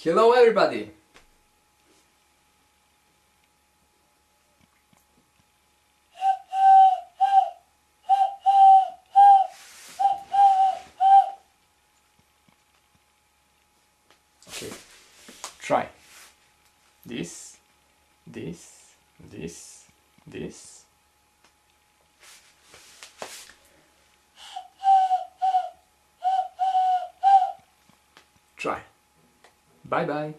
Hello everybody! Okay, try this, this, this, this. Try. Bye bye.